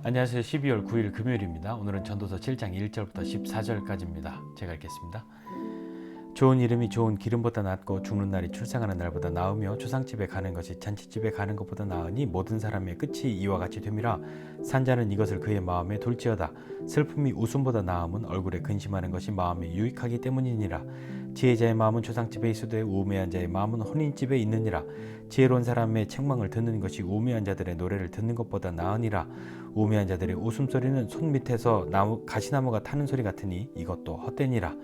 안녕하세요. 12월 9일 금요일입니다. 오늘은 전도서 7장 1절부터 14절까지입니다. 제가 읽겠습니다. 좋은 이름이 좋은 기름보다 낫고 죽는 날이 출생하는 날보다 나으며 초상집에 가는 것이 잔치집에 가는 것보다 나으니 모든 사람의 끝이 이와 같이 됨이라. 산자는 이것을 그의 마음에 둘지어다. 슬픔이 웃음보다 나음은 얼굴에 근심하는 것이 마음에 유익하기 때문이니라. 지혜자의 마음은 초상집에 있으되 우매한 자의 마음은 혼인집에 있느니라. 지혜로운 사람의 책망을 듣는 것이 우매한 자들의 노래를 듣는 것보다 나으니라. 우매한 자들의 웃음소리는 손 밑에서 가시나무가 타는 소리 같으니 이것도 헛되니라.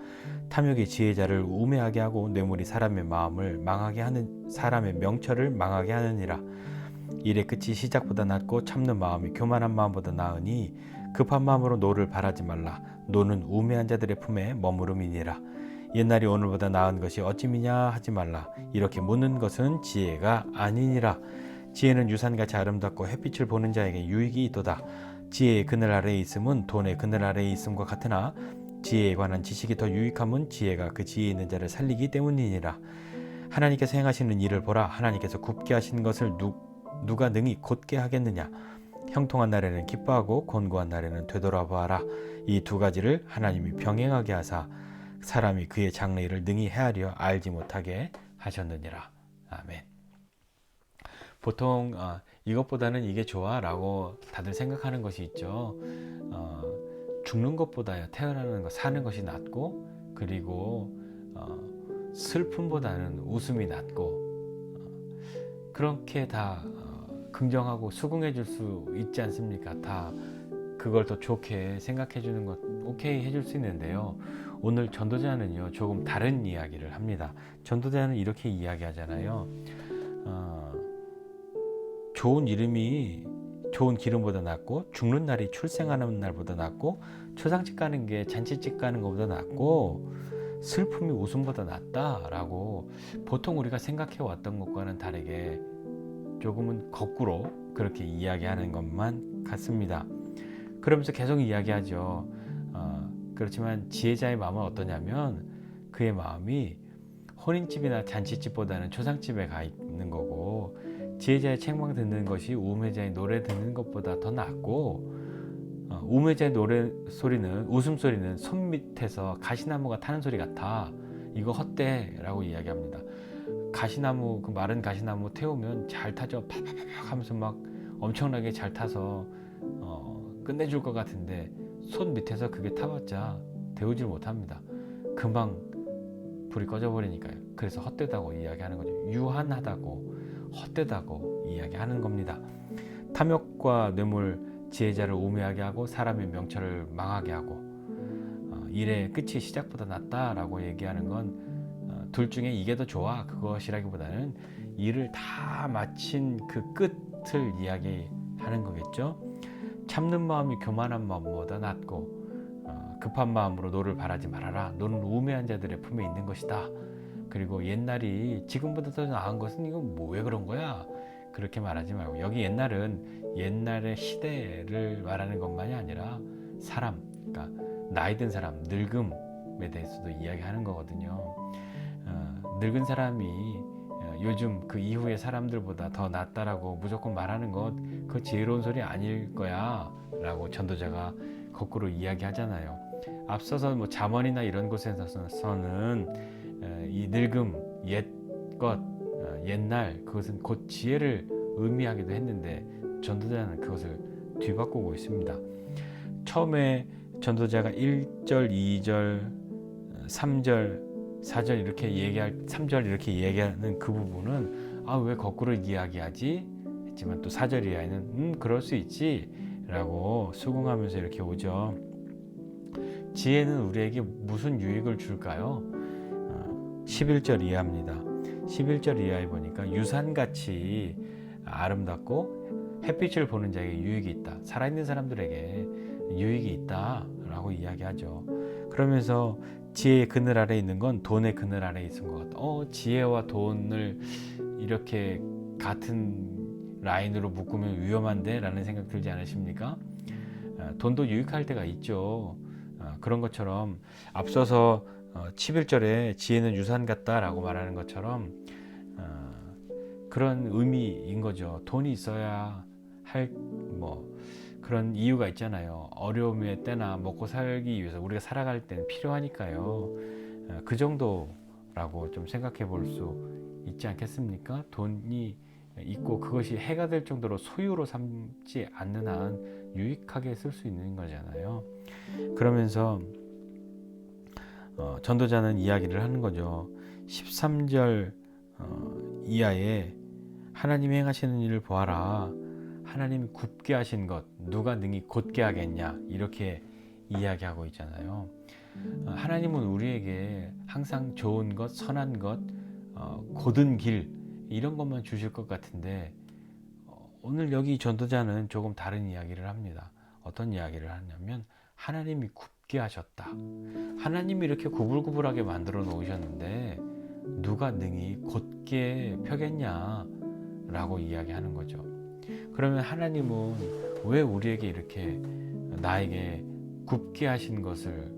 탐욕이 지혜자를 우매하게 하고 뇌물이 사람의 마음을 망하게 하는 사람의 명철을 망하게 하느니라. 일의 끝이 시작보다 낫고 참는 마음이 교만한 마음보다 나으니 급한 마음으로 노를 바라지 말라. 노는 우매한 자들의 품에 머무름이니라. 옛날이 오늘보다 나은 것이 어찌미냐 하지 말라. 이렇게 묻는 것은 지혜가 아니니라. 지혜는 유산같이 아름답고 햇빛을 보는 자에게 유익이 있도다. 지혜의 그늘 아래에 있음은 돈의 그늘 아래에 있음과 같으나 지혜에 관한 지식이 더 유익함은 지혜가 그 지혜 있는 자를 살리기 때문이니라. 하나님께서 행하시는 일을 보라. 하나님께서 굽게 하신 것을 누가 능히 곧게 하겠느냐. 형통한 날에는 기뻐하고 곤고한 날에는 되돌아보아라. 이 두 가지를 하나님이 병행하게 하사 사람이 그의 장래일을 능히 헤아려 알지 못하게 하셨느니라. 아멘. 보통 이것보다는 이게 좋아 라고 다들 생각하는 것이 있죠. 죽는 것보다 태어나는 것, 사는 것이 낫고, 그리고 슬픔보다는 웃음이 낫고, 그렇게 다 긍정하고 수긍해 줄 수 있지 않습니까? 다 그걸 더 좋게 생각해 주는 것 오케이 해줄 수 있는데요. 오늘 전도자는요 조금 다른 이야기를 합니다. 전도자는 이렇게 이야기하잖아요. 좋은 이름이 좋은 기름보다 낫고 죽는 날이 출생하는 날보다 낫고 초상집 가는 게 잔치집 가는 것보다 낫고 슬픔이 웃음보다 낫다라고 보통 우리가 생각해 왔던 것과는 다르게 조금은 거꾸로 그렇게 이야기하는 것만 같습니다. 그러면서 계속 이야기하죠. 그렇지만 지혜자의 마음은 어떠냐면 그의 마음이 혼인집이나 잔치집보다는 초상집에 가 있는 거고, 지혜자의 책망 듣는 것이 우매자의 노래 듣는 것보다 더 낫고, 우매자의 노래 소리는 웃음소리는 손 밑에서 가시나무가 타는 소리 같아. 이거 헛되라고 이야기합니다. 가시나무, 그 마른 가시나무 태우면 잘 타죠. 팍팍팍 하면서 막 엄청나게 잘 타서 끝내줄 것 같은데 손 밑에서 그게 타봤자 데우질 못합니다. 금방 불이 꺼져버리니까요. 그래서 헛되다고 이야기하는 거죠. 유한하다고, 헛되다고 이야기하는 겁니다. 탐욕과 뇌물, 지혜자를 우매하게 하고 사람의 명철을 망하게 하고 일의 끝이 시작보다 낫다라고 얘기하는 건 둘 중에 이게 더 좋아 그것이라기보다는 일을 다 마친 그 끝을 이야기하는 거겠죠. 참는 마음이 교만한 마음보다 낫고 급한 마음으로 노를 바라지 말아라. 노는 우매한 자들의 품에 있는 것이다. 그리고 옛날이 지금보다 더 나은 것은 이거 뭐 왜 그런 거야? 그렇게 말하지 말고, 여기 옛날은 옛날의 시대를 말하는 것만이 아니라 사람, 그러니까 나이 든 사람, 늙음에 대해서도 이야기하는 거거든요. 늙은 사람이 요즘 그 이후의 사람들보다 더 낫다라고 무조건 말하는 것, 그 지혜로운 소리 아닐 거야 라고 전도자가 거꾸로 이야기하잖아요. 앞서서 뭐 잠언이나 이런 곳에서는 이 늙음, 옛것, 옛날, 그것은 곧 지혜를 의미하기도 했는데 전도자는 그것을 뒤바꾸고 있습니다. 처음에 전도자가 1절, 2절, 3절, 4절 이렇게 얘기할 3절 이렇게 얘기하는 그 부분은 왜 거꾸로 이야기하지? 했지만 또 4절 이하에는 그럴 수 있지 라고 수긍하면서 이렇게 오죠. 지혜는 우리에게 무슨 유익을 줄까요? 11절 이하입니다. 11절 이하에 보니까 유산같이 아름답고 햇빛을 보는 자에게 유익이 있다. 살아있는 사람들에게 유익이 있다 라고 이야기하죠. 그러면서 지혜의 그늘 아래 있는 건 돈의 그늘 아래 있는 것 같다. 지혜와 돈을 이렇게 같은 라인으로 묶으면 위험한데 라는 생각 들지 않으십니까? 돈도 유익할 때가 있죠. 그런 것처럼 앞서서 11절에 지혜는 유산 같다 라고 말하는 것처럼 그런 의미인 거죠. 돈이 있어야 할 그런 이유가 있잖아요. 어려움의 때나 먹고 살기 위해서 우리가 살아갈 때는 필요하니까요. 그 정도라고 좀 생각해 볼 수 있지 않겠습니까? 돈이 있고 그것이 해가 될 정도로 소유로 삼지 않는 한 유익하게 쓸 수 있는 거잖아요. 그러면서 전도자는 이야기를 하는 거죠. 13절 이하에 하나님이 행하시는 일을 보아라. 하나님이 굽게 하신 것 누가 능히 곧게 하겠냐, 이렇게 이야기하고 있잖아요. 하나님은 우리에게 항상 좋은 것, 선한 것, 곧은 길, 이런 것만 주실 것 같은데 오늘 여기 전도자는 조금 다른 이야기를 합니다. 어떤 이야기를 하냐면 하나님이 굽게 하셨다. 하나님이 이렇게 구불구불하게 만들어 놓으셨는데 누가 능히 곧게 펴겠냐 라고 이야기하는 거죠. 그러면 하나님은 왜 우리에게 이렇게 나에게 굽게 하신 것을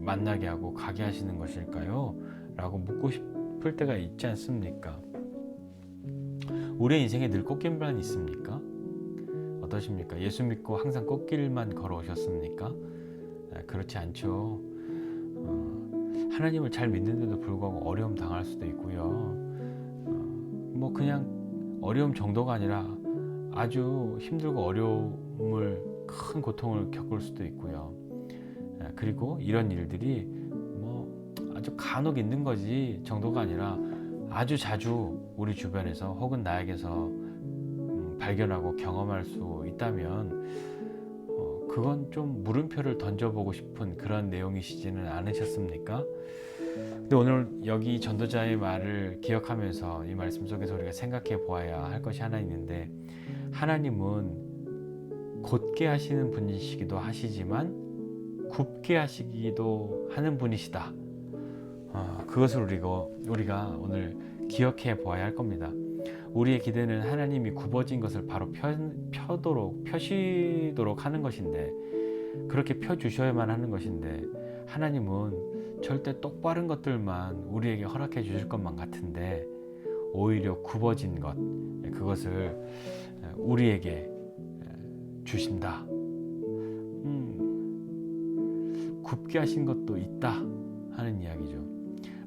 만나게 하고 가게 하시는 것일까요? 라고 묻고 싶을 때가 있지 않습니까? 우리의 인생에 늘 꽃길만 있습니까? 어떠십니까? 예수 믿고 항상 꽃길만 걸어오셨습니까? 그렇지 않죠. 하나님을 잘 믿는데도 불구하고 어려움 당할 수도 있고요. 뭐 그냥 어려움 정도가 아니라 아주 힘들고 어려움을, 큰 고통을 겪을 수도 있고요. 그리고 이런 일들이 뭐 아주 간혹 있는 거지 정도가 아니라 아주 자주 우리 주변에서 혹은 나에게서 발견하고 경험할 수 있다면 그건 좀 물음표를 던져보고 싶은 그런 내용이시지는 않으셨습니까? 근데 오늘 여기 전도자의 말을 기억하면서 이 말씀 속에서 우리가 생각해 보아야 할 것이 하나 있는데, 하나님은 곧게 하시는 분이시기도 하시지만 굽게 하시기도 하는 분이시다. 그것을 우리가 오늘 기억해 보아야 할 겁니다. 우리의 기대는 하나님이 굽어진 것을 바로 펴시도록 하는 것인데, 그렇게 펴주셔야만 하는 것인데, 하나님은 절대 똑바른 것들만 우리에게 허락해 주실 것만 같은데 오히려 굽어진 것, 그것을 우리에게 주신다. 굽게 하신 것도 있다 하는 이야기죠.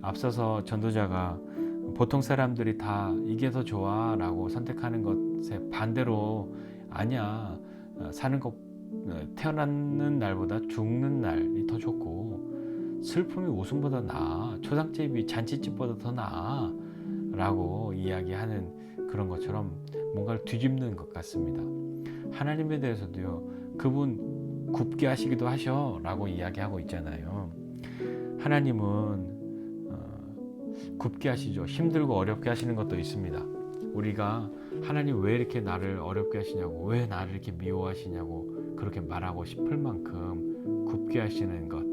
앞서서 전도자가 보통 사람들이 다 이게 더 좋아 라고 선택하는 것에 반대로, 아니야, 사는 것, 태어나는 날보다 죽는 날이 더 좋고 슬픔이 웃음보다 나아, 초상집이 잔치집보다 더 나아 라고 이야기하는 그런 것처럼 뭔가를 뒤집는 것 같습니다. 하나님에 대해서도요, 그분 굽게 하시기도 하셔 라고 이야기하고 있잖아요. 하나님은 굽게 하시죠. 힘들고 어렵게 하시는 것도 있습니다. 우리가 하나님 왜 이렇게 나를 어렵게 하시냐고, 왜 나를 이렇게 미워하시냐고 그렇게 말하고 싶을 만큼 굽게 하시는 것,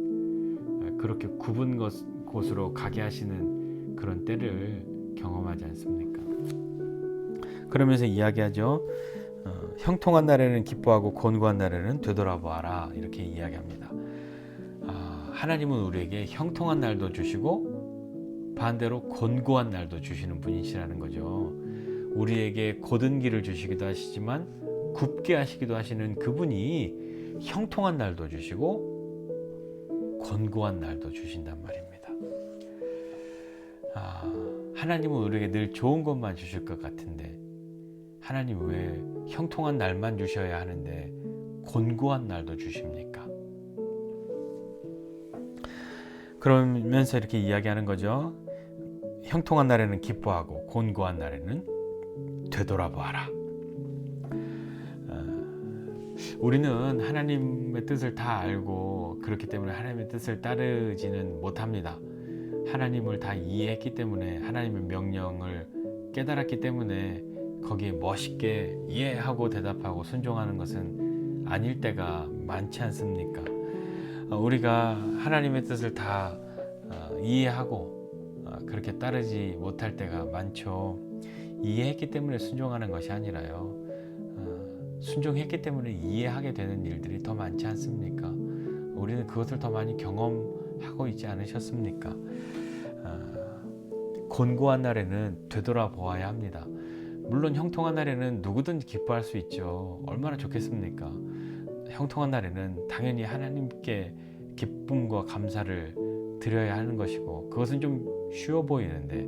그렇게 굽은 곳으로 가게 하시는 그런 때를 경험하지 않습니까? 그러면서 이야기하죠. 형통한 날에는 기뻐하고 곤고한 날에는 되돌아보아라, 이렇게 이야기합니다. 하나님은 우리에게 형통한 날도 주시고 반대로 곤고한 날도 주시는 분이시라는 거죠. 우리에게 곧은 길을 주시기도 하시지만 굽게 하시기도 하시는 그분이 형통한 날도 주시고 곤고한 날도 주신단 말입니다. 하나님은 우리에게 늘 좋은 것만 주실 것 같은데 하나님 왜 형통한 날만 주셔야 하는데 곤고한 날도 주십니까? 그러면서 이렇게 이야기하는 거죠. 형통한 날에는 기뻐하고 곤고한 날에는 되돌아보아라. 우리는 하나님의 뜻을 다 알고 그렇기 때문에 하나님의 뜻을 따르지는 못합니다. 하나님을 다 이해했기 때문에, 하나님의 명령을 깨달았기 때문에 거기에 멋있게 이해하고 대답하고 순종하는 것은 아닐 때가 많지 않습니까? 우리가 하나님의 뜻을 다 이해하고 그렇게 따르지 못할 때가 많죠. 이해했기 때문에 순종하는 것이 아니라요, 순종했기 때문에 이해하게 되는 일들이 더 많지 않습니까? 우리는 그것을 더 많이 경험하고 있지 않으셨습니까? 곤고한 날에는 되돌아보아야 합니다. 물론 형통한 날에는 누구든지 기뻐할 수 있죠. 얼마나 좋겠습니까? 형통한 날에는 당연히 하나님께 기쁨과 감사를 드려야 하는 것이고, 그것은 좀 쉬워 보이는데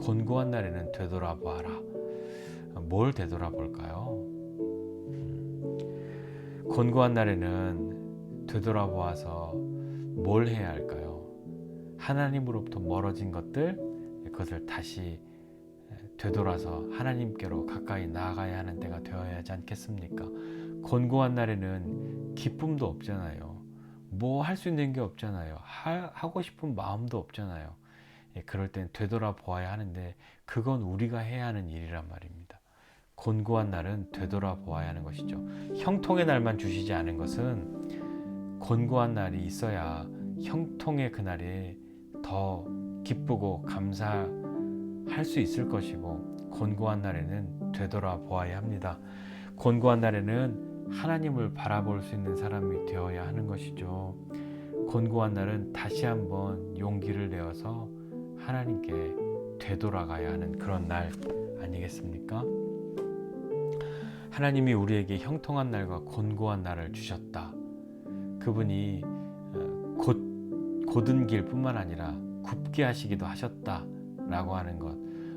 곤고한 날에는 되돌아보아라. 뭘 되돌아볼까요? 곤고한 날에는 되돌아보아서 뭘 해야 할까요? 하나님으로부터 멀어진 것들, 그것을 다시 되돌아서 하나님께로 가까이 나아가야 하는 때가 되어야 하지 않겠습니까? 곤고한 날에는 기쁨도 없잖아요. 뭐 할 수 있는 게 없잖아요. 하고 싶은 마음도 없잖아요. 그럴 땐 되돌아보아야 하는데, 그건 우리가 해야 하는 일이란 말입니다. 곤고한 날은 되돌아보아야 하는 것이죠. 형통의 날만 주시지 않은 것은 곤고한 날이 있어야 형통의 그날에 더 기쁘고 감사할 수 있을 것이고, 곤고한 날에는 되돌아보아야 합니다. 곤고한 날에는 하나님을 바라볼 수 있는 사람이 되어야 하는 것이죠. 곤고한 날은 다시 한번 용기를 내어서 하나님께 되돌아가야 하는 그런 날 아니겠습니까? 하나님이 우리에게 형통한 날과 곤고한 날을 주셨다. 그분이 곧은 길뿐만 아니라 굽게 하시기도 하셨다라고 하는 것.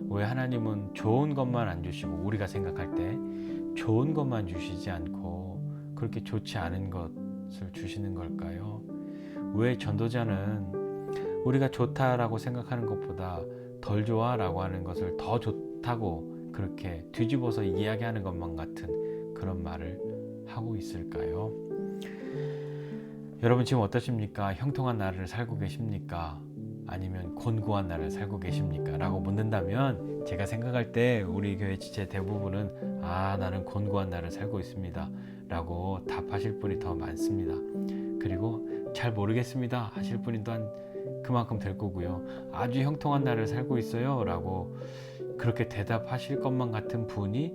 왜 하나님은 좋은 것만 안 주시고 우리가 생각할 때 좋은 것만 주시지 않고 그렇게 좋지 않은 것을 주시는 걸까요? 왜 전도자는 우리가 좋다라고 생각하는 것보다 덜 좋아라고 하는 것을 더 좋다고 그렇게 뒤집어서 이야기하는 것만 같은 그런 말을 하고 있을까요? 여러분 지금 어떠십니까? 형통한 날을 살고 계십니까? 아니면 곤고한 날을 살고 계십니까? 라고 묻는다면, 제가 생각할 때 우리 교회 지체 대부분은 나는 곤고한 날을 살고 있습니다 라고 답하실 분이 더 많습니다. 그리고 잘 모르겠습니다 하실 분이 또한 그만큼 될 거고요. 아주 형통한 날을 살고 있어요 라고 그렇게 대답하실 것만 같은 분이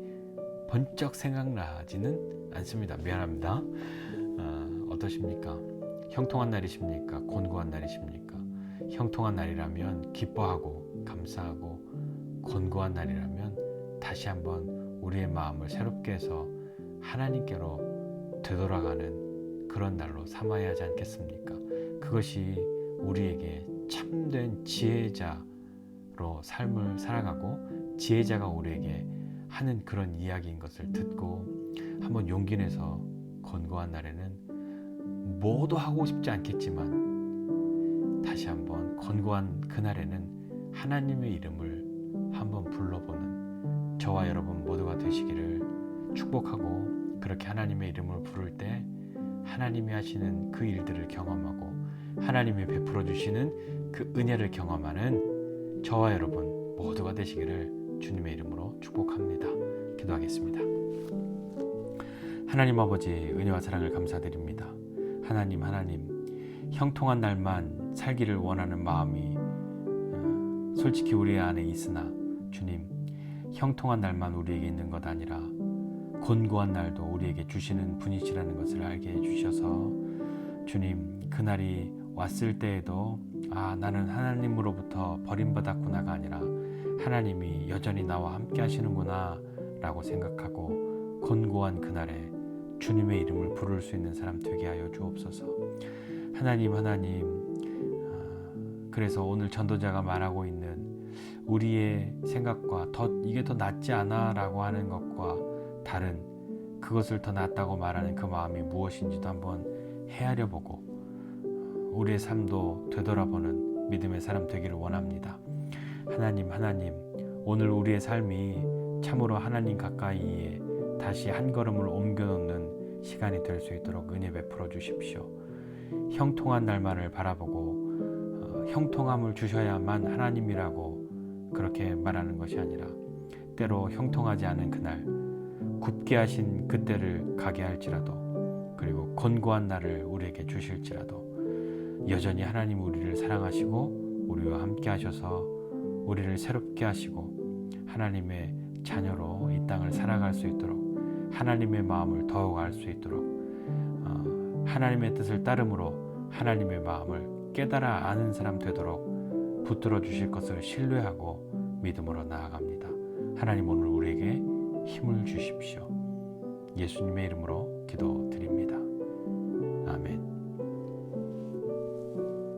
번쩍 생각나지는 않습니다. 미안합니다. 어떠십니까? 형통한 날이십니까? 곤고한 날이십니까? 형통한 날이라면 기뻐하고 감사하고, 곤고한 날이라면 다시 한번 우리의 마음을 새롭게 해서 하나님께로 되돌아가는 그런 날로 삼아야 하지 않겠습니까? 그것이 우리에게 참된 지혜자로 삶을 살아가고, 지혜자가 우리에게 하는 그런 이야기인 것을 듣고 한번 용기 내서 곤고한 날에는 뭐도 하고 싶지 않겠지만 다시 한번 곤고한 그날에는 하나님의 이름을 한번 불러보는 저와 여러분 모두가 되시기를 축복하고, 그렇게 하나님의 이름을 부를 때 하나님이 하시는 그 일들을 경험하고 하나님이 베풀어 주시는 그 은혜를 경험하는 저와 여러분 모두가 되시기를 주님의 이름으로 축복합니다. 기도하겠습니다. 하나님 아버지, 은혜와 사랑을 감사드립니다. 하나님 형통한 날만 살기를 원하는 마음이 솔직히 우리 안에 있으나, 주님, 형통한 날만 우리에게 있는 것 아니라 곤고한 날도 우리에게 주시는 분이시라는 것을 알게 해주셔서, 주님, 그날이 왔을 때에도 나는 하나님으로부터 버림받았구나가 아니라 하나님이 여전히 나와 함께 하시는구나 라고 생각하고, 곤고한 그날에 주님의 이름을 부를 수 있는 사람 되게 하여 주옵소서. 하나님, 그래서 오늘 전도자가 말하고 있는 우리의 생각과 이게 더 낫지 않아 라고 하는 것과 다른, 그것을 더 낫다고 말하는 그 마음이 무엇인지도 한번 헤아려 보고 우리의 삶도 되돌아보는 믿음의 사람 되기를 원합니다. 하나님, 오늘 우리의 삶이 참으로 하나님 가까이에 다시 한 걸음을 옮겨놓는 시간이 될 수 있도록 은혜 베풀어 주십시오. 형통한 날만을 바라보고 형통함을 주셔야만 하나님이라고 그렇게 말하는 것이 아니라, 때로 형통하지 않은 그날, 굽게 하신 그때를 가게 할지라도, 그리고 곤고한 날을 우리에게 주실지라도 여전히 하나님 우리를 사랑하시고 우리와 함께 하셔서 우리를 새롭게 하시고 하나님의 자녀로 이 땅을 살아갈 수 있도록, 하나님의 마음을 더욱 알 수 있도록, 하나님의 뜻을 따름으로 하나님의 마음을 깨달아 아는 사람 되도록 붙들어 주실 것을 신뢰하고 믿음으로 나아갑니다. 하나님, 오늘 우리에게 힘을 주십시오. 예수님의 이름으로 기도드립니다.